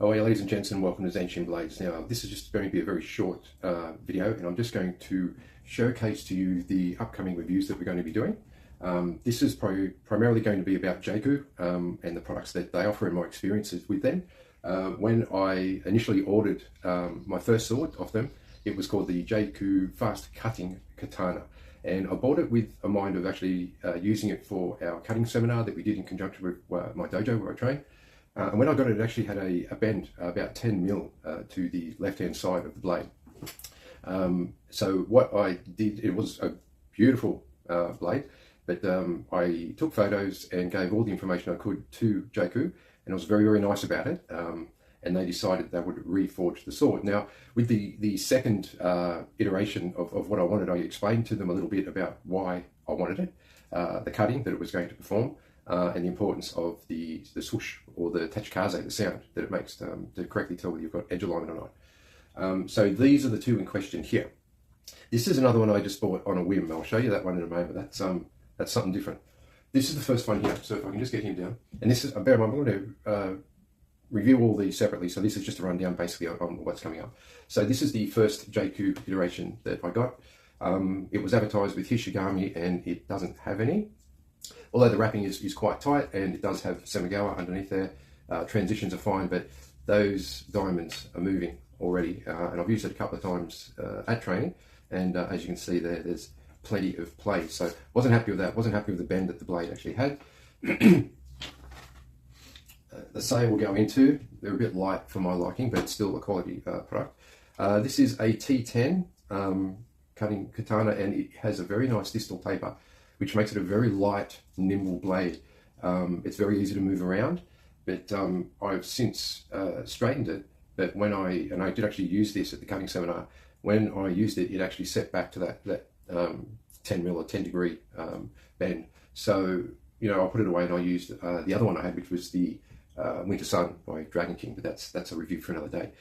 Oh, yeah, ladies and gents, and welcome to Zanshin Blades. Now, this is just going to be a very short video, and I'm just going to showcase to you the upcoming reviews that we're going to be doing. This is primarily going to be about Jaku and the products that they offer and my experiences with them. When I initially ordered my first sword off them, it was called the Jaku Fast Cutting Katana. And I bought it with a mind of actually using it for our cutting seminar that we did in conjunction with my dojo where I train. And when I got it, it actually had a bend about 10 mil to the left-hand side of the blade. So what I did, it was a beautiful blade, but I took photos and gave all the information I could to Jaku, and I was very, very nice about it. And they decided they would reforge the sword. Now, with the second iteration of what I wanted, I explained to them a little bit about why I wanted it, the cutting that it was going to perform, and the importance of the swoosh or the tachikaze, the sound that it makes to correctly tell whether you've got edge alignment or not. So these are the two in question here. This is another one I just bought on a whim. I'll show you that one in a moment. That's something different. This is the first one here. So if I can just get him down. And this is, bear in mind, I'm going to review all these separately. So this is just a rundown basically on what's coming up. So this is the first Jaku iteration that I got. It was advertised with Hishigami and it doesn't have any. Although the wrapping is quite tight and it does have Semigawa underneath there. Transitions are fine, but those diamonds are moving already. And I've used it a couple of times at training. And as you can see there's plenty of play. So wasn't happy with that. Wasn't happy with the bend that the blade actually had. The say we'll go into, they're a bit light for my liking, but it's still a quality product. This is a T10 cutting katana, and it has a very nice distal taper, which makes it a very light, nimble blade. It's very easy to move around, but I've since straightened it. But when I did actually use this at the cutting seminar, when I used it, it actually set back to that 10 mil or 10 degree bend. So, you know, I put it away and I used the other one I had, which was the Winter Sun by Dragon King, but that's a review for another day.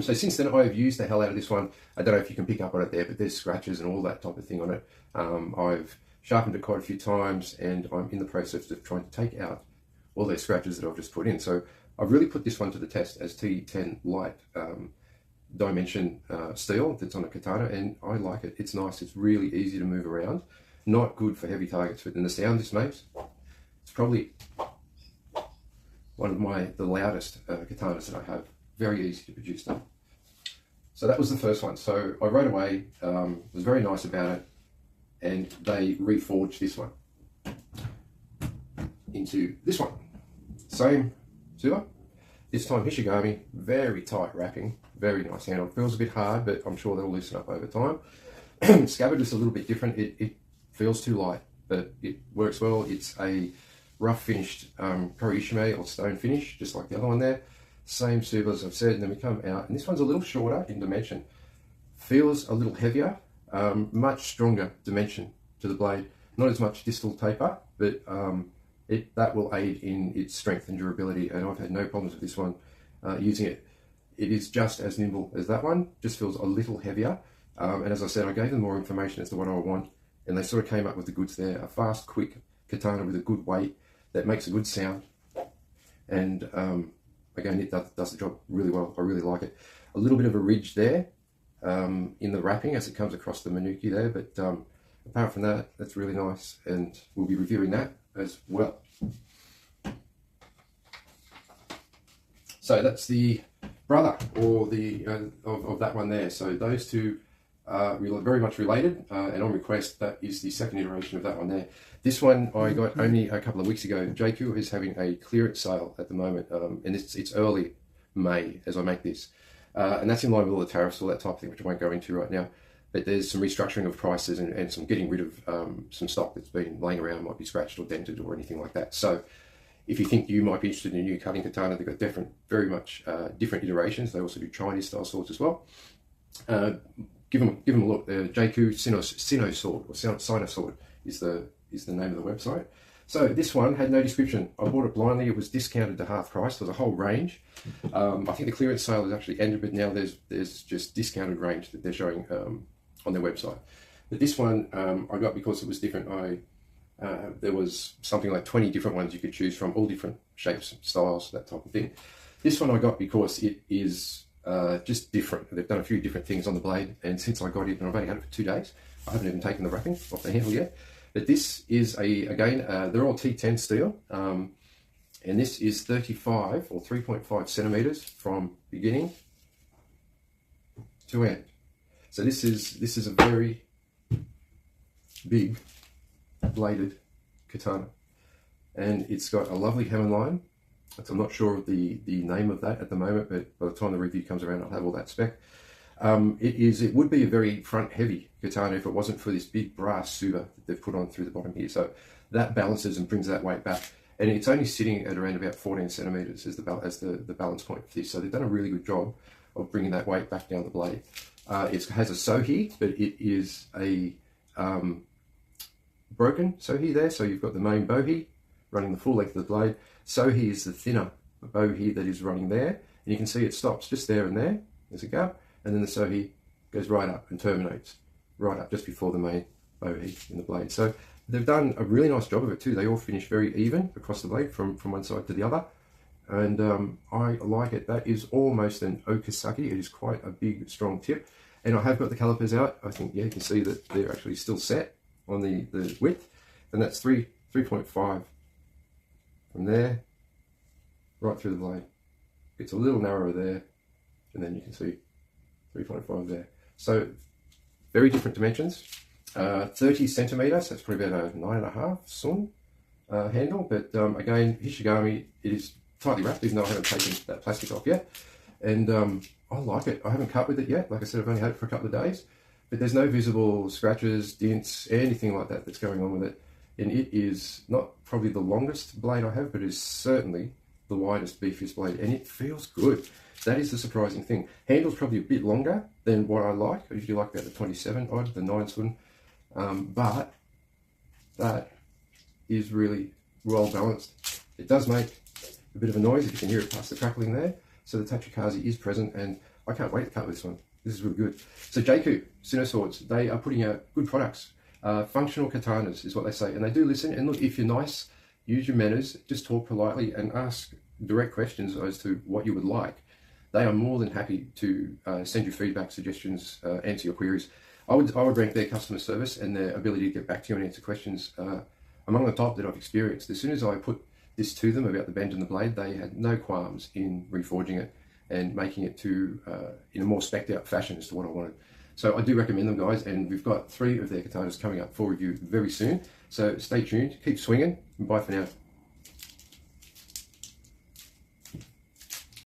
So since then I've used the hell out of this one. I don't know if you can pick up on it there, but there's scratches and all that type of thing on it. I've sharpened it quite a few times and I'm in the process of trying to take out all those scratches that I've just put in. So I've really put this one to the test as T10 light dimension steel that's on a katana, and I like it. It's nice. It's really easy to move around. Not good for heavy targets, but in the sound this makes, it's probably one of the loudest katanas that I have. Very easy to produce them. So that was the first one. So I wrote away, was very nice about it, and they reforged this one into this one. Same silver. This time Hishigami, very tight wrapping, very nice handle. It feels a bit hard, but I'm sure that'll loosen up over time. Scabbard is a little bit different. It feels too light, but it works well. It's a rough finished Kori-Ishime or stone finish, just like the other one there. Same silver as I've said, and then we come out, and this one's a little shorter in dimension. Feels a little heavier, much stronger dimension to the blade. Not as much distal taper, but that will aid in its strength and durability, and I've had no problems with this one using it. It is just as nimble as that one, just feels a little heavier. And as I said, I gave them more information as to what I want, and they sort of came up with the goods there. A fast, quick katana with a good weight that makes a good sound. And again, it does the job really well. I really like it. A little bit of a ridge there in the wrapping as it comes across the Manuki there, but apart from that, that's really nice, and we'll be reviewing that as well. So that's the brother, or the of that one there. So those two are very much related, and on request, that is the second iteration of that one there. This one I got only a couple of weeks ago. Jaku is having a clearance sale at the moment, and it's early May as I make this, and that's in line with all the tariffs, all that type of thing, which I won't go into right now. But there's some restructuring of prices and some getting rid of some stock that's been laying around, might be scratched or dented or anything like that. So if you think you might be interested in a new cutting katana, they've got very much different iterations. They also do Chinese style swords as well. Give them a look. The Jaku Sino sword, or Sino sword is the name of the website. So this one had no description. I bought it blindly. It was discounted to half price. There's a whole range. I think the clearance sale has actually ended, but now there's just discounted range that they're showing on their website. But this one I got because it was different. There was something like 20 different ones you could choose from, all different shapes, styles, that type of thing. This one I got because it is just different. They've done a few different things on the blade, and since I got it, and I've only had it for 2 days, I haven't even taken the wrapping off the handle yet. But this is again, they're all T10 steel, and this is 35 or 3.5 centimeters from beginning to end. So this is a very big bladed katana, and it's got a lovely hammer line. I'm not sure of the name of that at the moment, but by the time the review comes around, I'll have all that spec. It would be a very front heavy katana if it wasn't for this big brass suba that they've put on through the bottom here. So that balances and brings that weight back. And it's only sitting at around about 14 centimeters as the balance point for this. So they've done a really good job of bringing that weight back down the blade. It has a sohi, but it is a broken sohi there. So you've got the main bohi running the full length of the blade. Sohi is the thinner bohi that is running there. And you can see it stops just there and there. There's a gap. And then the sohi goes right up and terminates right up just before the main bohi in the blade. So they've done a really nice job of it too. They all finish very even across the blade from one side to the other. And I like it. That is almost an Okasaki. It is quite a big, strong tip. And I have got the calipers out. I think, yeah, you can see that they're actually still set on the width. And that's 3.5 from there right through the blade. It's a little narrower there. And then you can see 3.5 there. So very different dimensions. 30 centimeters, that's probably about a 9.5 sun handle. But again, Hishigami, it is tightly wrapped, even though I haven't taken that plastic off yet. And I like it. I haven't cut with it yet. Like I said, I've only had it for a couple of days. But there's no visible scratches, dents, anything like that that's going on with it. And it is not probably the longest blade I have, but it is certainly the widest, beefiest blade. And it feels good. That is the surprising thing. Handle's probably a bit longer than what I like. I usually like about the 27 odd, the 9 sun. But that is really well balanced. It does make a bit of a noise if you can hear it past the crackling there. So the Tachikaze is present, and I can't wait to cut this one. This is really good. So Jaku Sinnoh Swords, they are putting out good products. Functional katanas is what they say, and they do listen. And look, if you're nice, use your manners, just talk politely and ask direct questions as to what you would like. They are more than happy to send you feedback, suggestions, answer your queries. I would rank their customer service and their ability to get back to you and answer questions among the top that I've experienced. As soon as I put this to them about the bend and the blade, they had no qualms in reforging it and making it to in a more specced out fashion as to what I wanted. So I do recommend them, guys, and we've got 3 of their katanas coming up for review very soon. So stay tuned, keep swinging, and bye for now.